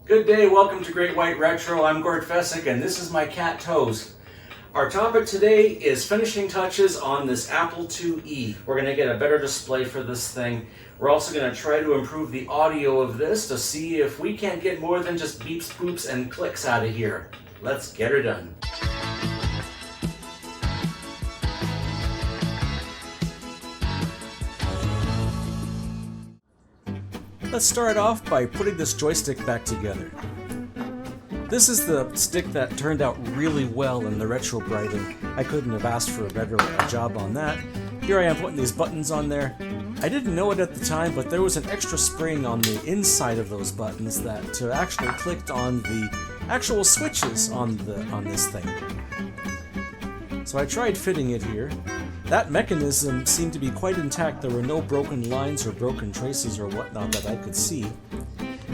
Good day, welcome to Great White Retro. I'm Gord Fessick and this is my cat Toes. Our topic today is finishing touches on this Apple IIe. We're going to get a better display for this thing. We're also going to try to improve the audio of this to see if we can't get more than just beeps, boops, and clicks out of here. Let's get her done. Let's start off by putting this joystick back together. This is the stick that turned out really well in the retro Brighton. I couldn't have asked for a better job on that. Here I am putting these buttons on there. I didn't know it at the time, but there was an extra spring on the inside of those buttons that actually clicked on the actual switches on this thing. So I tried fitting it here. That mechanism seemed to be quite intact. There were no broken lines or broken traces or whatnot that I could see.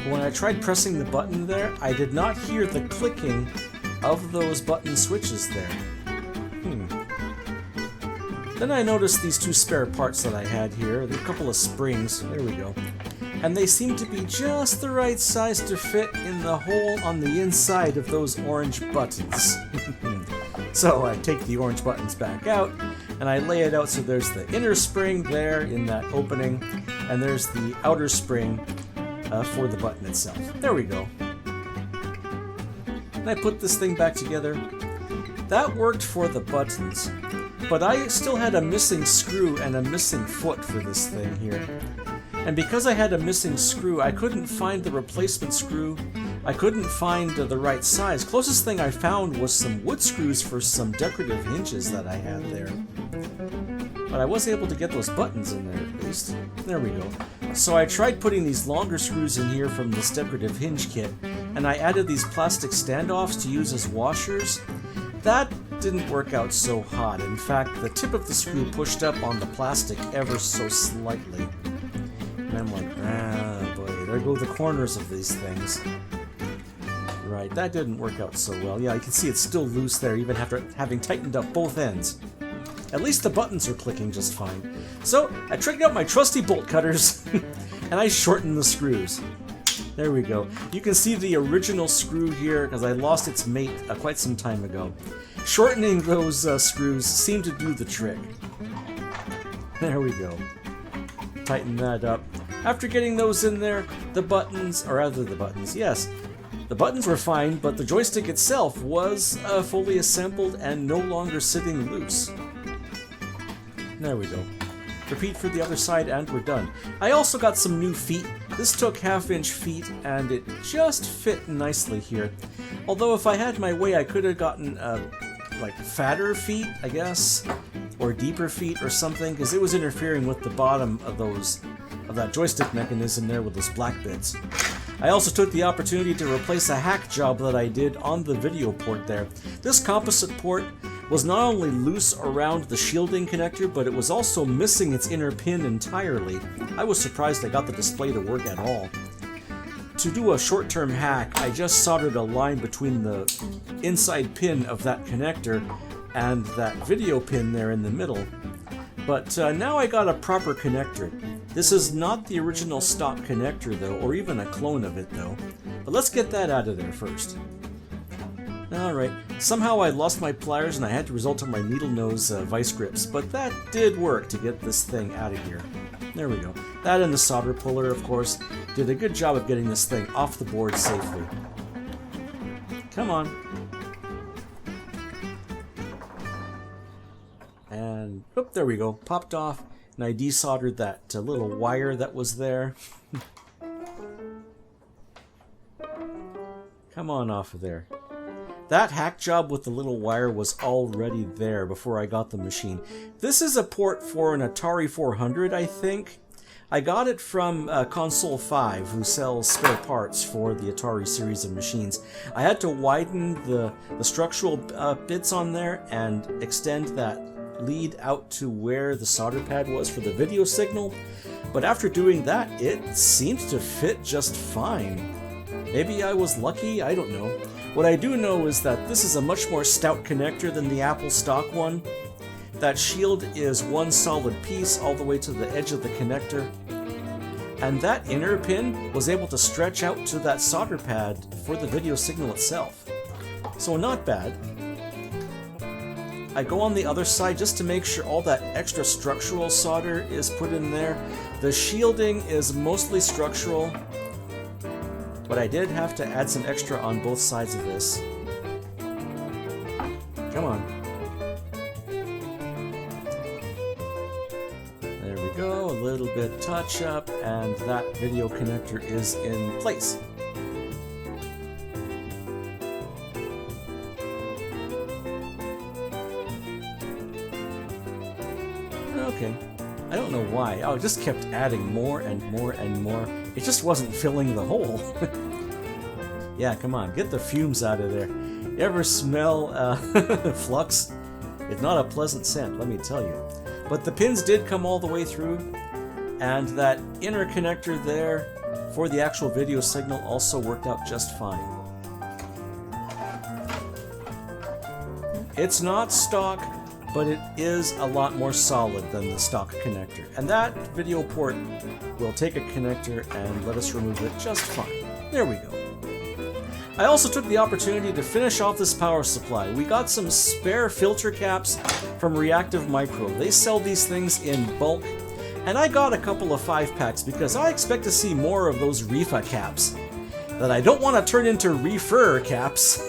When I tried pressing the button there, I did not hear the clicking of those button switches there. Then I noticed these two spare parts that I had here, a couple of springs, there we go. And they seem to be just the right size to fit in the hole on the inside of those orange buttons. So I take the orange buttons back out, and I lay it out so there's the inner spring there in that opening, and there's the outer spring for the button itself. There we go. And I put this thing back together. That worked for the buttons, but I still had a missing screw and a missing foot for this thing here. And because I had a missing screw, I couldn't find the replacement screw. I couldn't find the right size. Closest thing I found was some wood screws for some decorative hinges that I had there. But I was able to get those buttons in there at least. There we go. So I tried putting these longer screws in here from this decorative hinge kit, and I added these plastic standoffs to use as washers. That didn't work out so hot. In fact, the tip of the screw pushed up on the plastic ever so slightly. And I'm like, boy, there go the corners of these things. Right, that didn't work out so well. Yeah, you can see it's still loose there, even after having tightened up both ends. At least the buttons are clicking just fine. So, I tricked out my trusty bolt cutters, and I shortened the screws. There we go. You can see the original screw here, because I lost its mate quite some time ago. Shortening those screws seemed to do the trick. There we go. Tighten that up. After getting those in there, the buttons were fine, but the joystick itself was fully assembled and no longer sitting loose. There we go. Repeat for the other side and we're done. I also got some new feet. This took 1/2-inch feet and it just fit nicely here. Although if I had my way I could have gotten like fatter feet, I guess, or deeper feet or something, because it was interfering with the bottom of that joystick mechanism there with those black bits. I also took the opportunity to replace a hack job that I did on the video port there. This composite port was not only loose around the shielding connector, but it was also missing its inner pin entirely. I was surprised I got the display to work at all. To do a short-term hack, I just soldered a line between the inside pin of that connector and that video pin there in the middle. But now I got a proper connector. This is not the original stock connector though, or even a clone of it though. But let's get that out of there first. Alright, somehow I lost my pliers and I had to resort to my needle nose vice grips, but that did work to get this thing out of here. There we go. That and the solder puller, of course, did a good job of getting this thing off the board safely. Come on. And, oop, there we go. Popped off, and I desoldered that little wire that was there. Come on off of there. That hack job with the little wire was already there before I got the machine. This is a port for an Atari 400, I think. I got it from Console 5, who sells spare parts for the Atari series of machines. I had to widen the structural bits on there and extend that lead out to where the solder pad was for the video signal, but after doing that, it seemed to fit just fine. Maybe I was lucky, I don't know. What I do know is that this is a much more stout connector than the Apple stock one. That shield is one solid piece all the way to the edge of the connector. and that inner pin was able to stretch out to that solder pad for the video signal itself. So not bad. I go on the other side just to make sure all that extra structural solder is put in there. The shielding is mostly structural, but I did have to add some extra on both sides of this. Come on. There we go, a little bit touch up, and that video connector is in place. Okay, I don't know why. I just kept adding more and more and more. It just wasn't filling the hole. Yeah, come on, get the fumes out of there. You ever smell flux? It's not a pleasant scent, let me tell you. But the pins did come all the way through, and that inner connector there for the actual video signal also worked out just fine. It's not stock, but it is a lot more solid than the stock connector. And that video port will take a connector and let us remove it just fine. There we go. I also took the opportunity to finish off this power supply. We got some spare filter caps from Reactive Micro. They sell these things in bulk, and I got a couple of 5-packs because I expect to see more of those Reefa caps that I don't want to turn into Reefer caps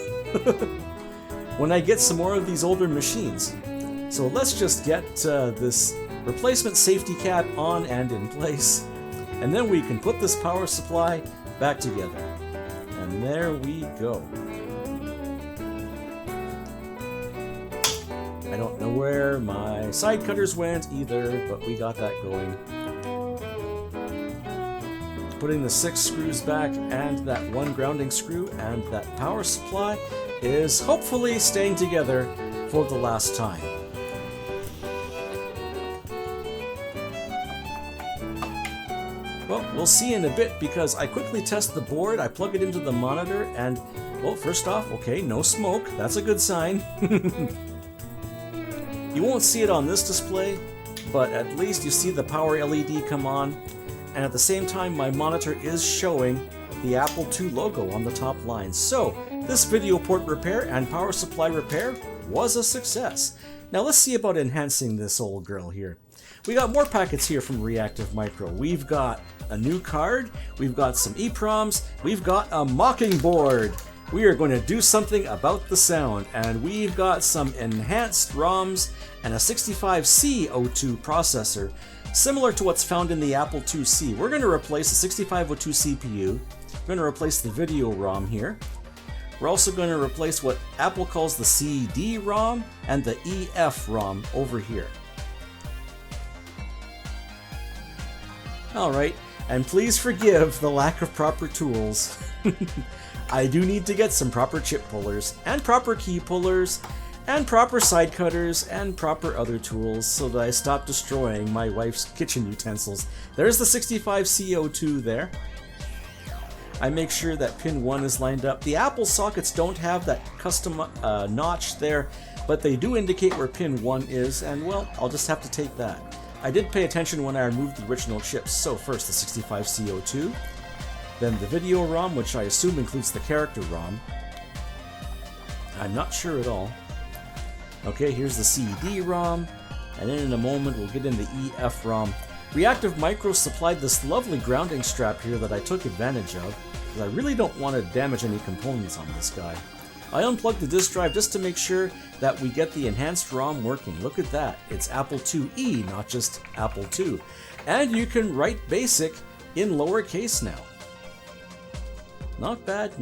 when I get some more of these older machines. So let's just get this replacement safety cap on and in place, and then we can put this power supply back together. And there we go. I don't know where my side cutters went either, but we got that going. Putting the 6 screws back and that 1 grounding screw, and that power supply is hopefully staying together for the last time. Well, we'll see in a bit because I quickly test the board, I plug it into the monitor, and, well, first off, okay, no smoke, that's a good sign. You won't see it on this display, but at least you see the power LED come on, and at the same time my monitor is showing the Apple II logo on the top line. So, this video port repair and power supply repair was a success. Now let's see about enhancing this old girl here. We got more packets here from Reactive Micro. We've got a new card, we've got some EEPROMs, we've got a Mockingboard. We are going to do something about the sound, and we've got some enhanced ROMs and a 65C O2 processor, similar to what's found in the Apple IIc. We're going to replace the 6502 CPU, we're going to replace the video ROM here. We're also going to replace what Apple calls the CD-ROM and the EF-ROM over here. Alright, and please forgive the lack of proper tools. I do need to get some proper chip pullers, and proper key pullers, and proper side cutters, and proper other tools so that I stop destroying my wife's kitchen utensils. There's the 65CO2 there. I make sure that pin 1 is lined up. The Apple sockets don't have that custom notch there, but they do indicate where pin 1 is, and well, I'll just have to take that. I did pay attention when I removed the original chips. So first the 65CO2, then the video ROM, which I assume includes the character ROM. I'm not sure at all. Okay, here's the CD-ROM, and then in a moment we'll get in the EF-ROM. Reactive Micro supplied this lovely grounding strap here that I took advantage of, because I really don't want to damage any components on this guy. I unplugged the disk drive just to make sure that we get the enhanced ROM working. Look at that, it's Apple IIe, not just Apple II. And you can write BASIC in lowercase now. Not bad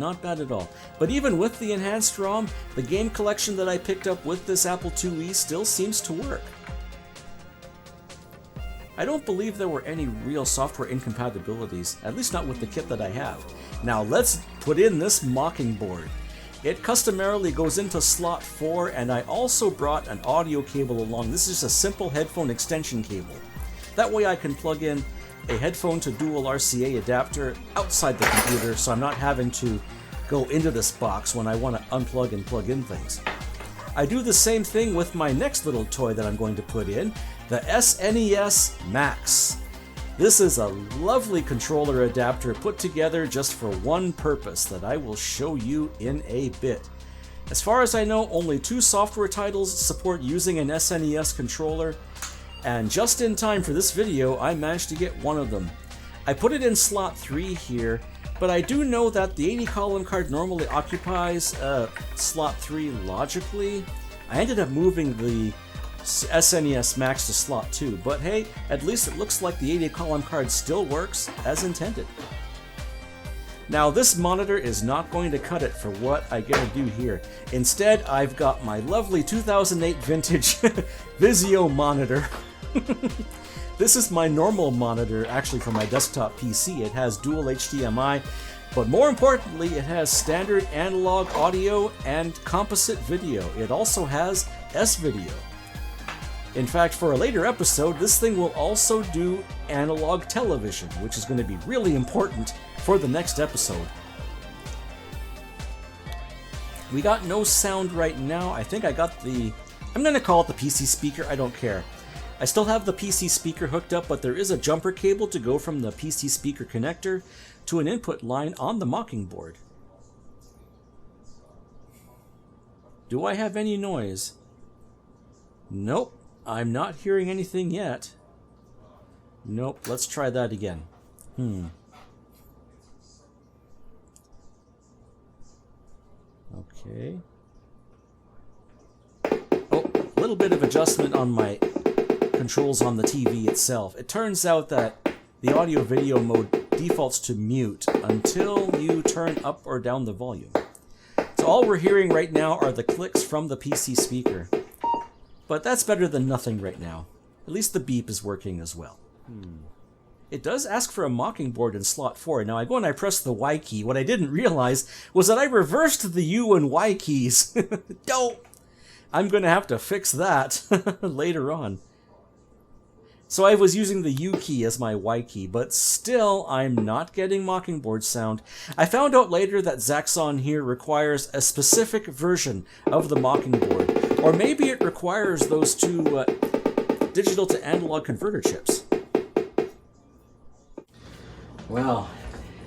at all. But even with the enhanced ROM, the game collection that I picked up with this Apple IIe still seems to work. I don't believe there were any real software incompatibilities, at least not with the kit that I have. Now let's put in this Mockingboard. It customarily goes into slot 4, and I also brought an audio cable along. This is a simple headphone extension cable. That way I can plug in a headphone to dual RCA adapter outside the computer, so I'm not having to go into this box when I want to unplug and plug in things. I do the same thing with my next little toy that I'm going to put in, the SNES Max. This is a lovely controller adapter put together just for one purpose that I will show you in a bit. As far as I know, only 2 software titles support using an SNES controller, and just in time for this video, I managed to get one of them. I put it in slot 3 here, but I do know that the 80 column card normally occupies slot 3 logically. I ended up moving the SNES Max to slot 2, but hey, at least it looks like the 80 column card still works as intended. Now this monitor is not going to cut it for what I gotta do here. Instead, I've got my lovely 2008 vintage Vizio monitor. This is my normal monitor, actually for my desktop PC. It has dual HDMI, but more importantly, it has standard analog audio and composite video. It also has S-video. In fact, for a later episode, this thing will also do analog television, which is going to be really important for the next episode. We got no sound right now. I think I got I'm going to call it the PC speaker, I don't care. I still have the PC speaker hooked up, but there is a jumper cable to go from the PC speaker connector to an input line on the Mockingboard. Do I have any noise? Nope, I'm not hearing anything yet. Nope, let's try that again. Okay. Oh, a little bit of adjustment on my controls on the TV itself. It turns out that the audio video mode defaults to mute until you turn up or down the volume. So all we're hearing right now are the clicks from the PC speaker. But that's better than nothing right now. At least the beep is working as well. It does ask for a Mockingboard in slot 4. Now I go and I press the Y key. What I didn't realize was that I reversed the U and Y keys. No! I'm going to have to fix that later on. So I was using the U key as my Y key, but still I'm not getting Mockingboard sound. I found out later that Zaxxon here requires a specific version of the Mockingboard, or maybe it requires those 2 digital to analog converter chips. Well,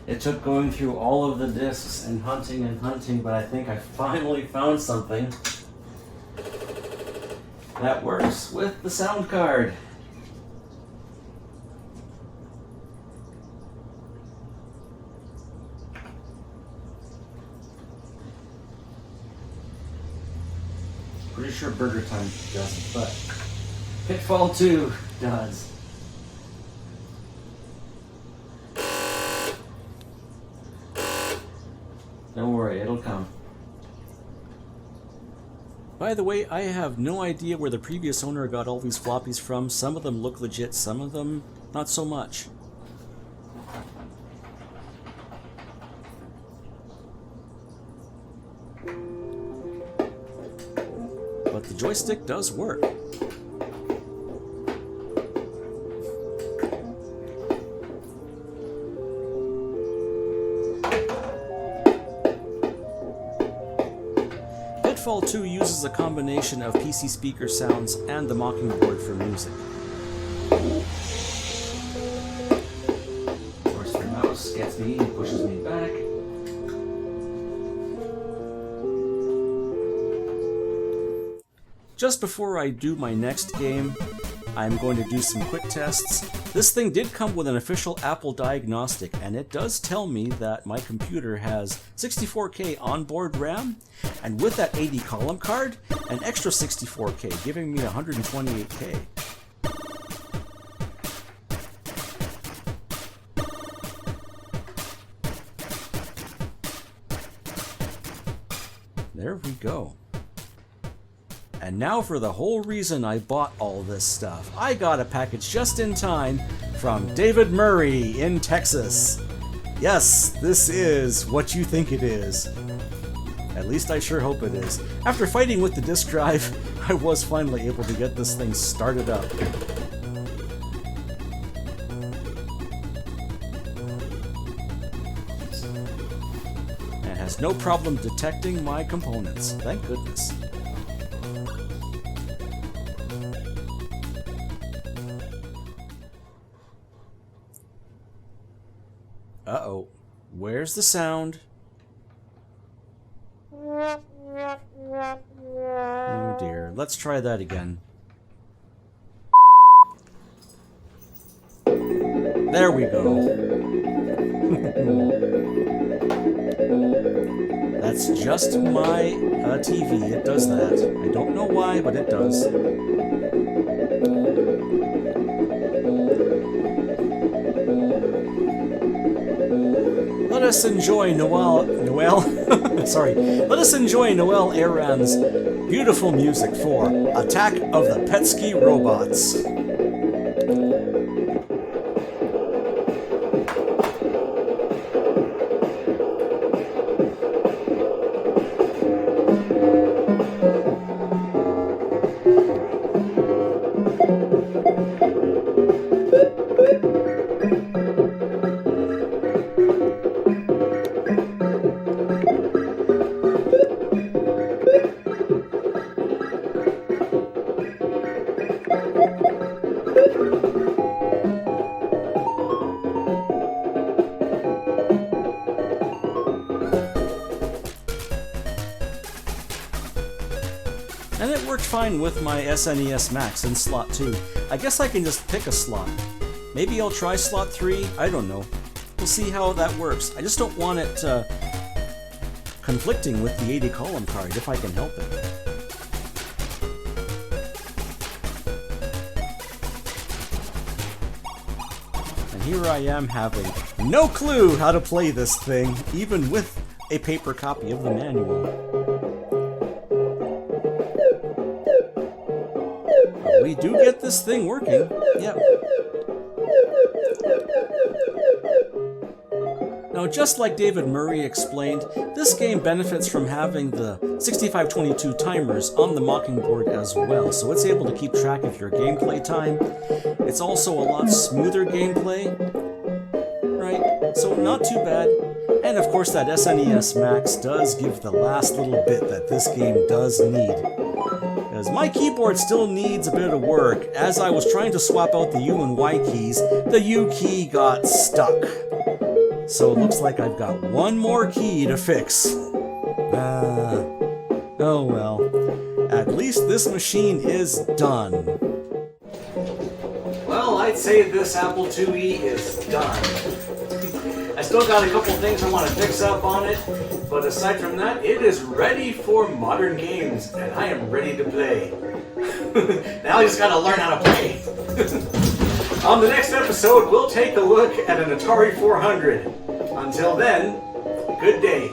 it took going through all of the discs and hunting, but I think I finally found something that works with the sound card. Pretty sure Burger Time doesn't, but Pitfall 2 does. Don't worry, it'll come. By the way, I have no idea where the previous owner got all these floppies from. Some of them look legit, some of them not so much. But the joystick does work. Pitfall 2 uses a combination of PC speaker sounds and the Mockingboard for music. Of course, the mouse gets me and pushes me back. Just before I do my next game, I'm going to do some quick tests. This thing did come with an official Apple Diagnostic, and it does tell me that my computer has 64K onboard RAM, and with that 80 column card, an extra 64K, giving me 128K. There we go. And now for the whole reason I bought all this stuff. I got a package just in time from David Murray in Texas. Yes, this is what you think it is. At least I sure hope it is. After fighting with the disk drive, I was finally able to get this thing started up. And it has no problem detecting my components. Thank goodness. Where's the sound? Oh dear. Let's try that again. There we go. That's just my TV. It does that. I don't know why, but it does. Let us enjoy Let us enjoy Noel Aran's beautiful music for Attack of the PETSCII Robots. And it worked fine with my SNES Max in slot 2. I guess I can just pick a slot. Maybe I'll try slot 3, I don't know. We'll see how that works. I just don't want it conflicting with the 80 column card, if I can help it. And here I am having no clue how to play this thing, even with a paper copy of the manual. We do get this thing working. Yep. Now, just like David Murray explained, this game benefits from having the 6522 timers on the Mockingboard as well, so it's able to keep track of your gameplay time. It's also a lot smoother gameplay, right? So not too bad. And of course, that SNES Max does give the last little bit that this game does need. Because my keyboard still needs a bit of work. As I was trying to swap out the U and Y keys, the U key got stuck. So it looks like I've got one more key to fix. Oh well. At least this machine is done. Well, I'd say this Apple IIe is done. I still got a couple things I want to fix up on it, but aside from that, it is ready for modern games, and I am ready to play. Now I just gotta learn how to play. On the next episode, we'll take a look at an Atari 400. Until then, good day.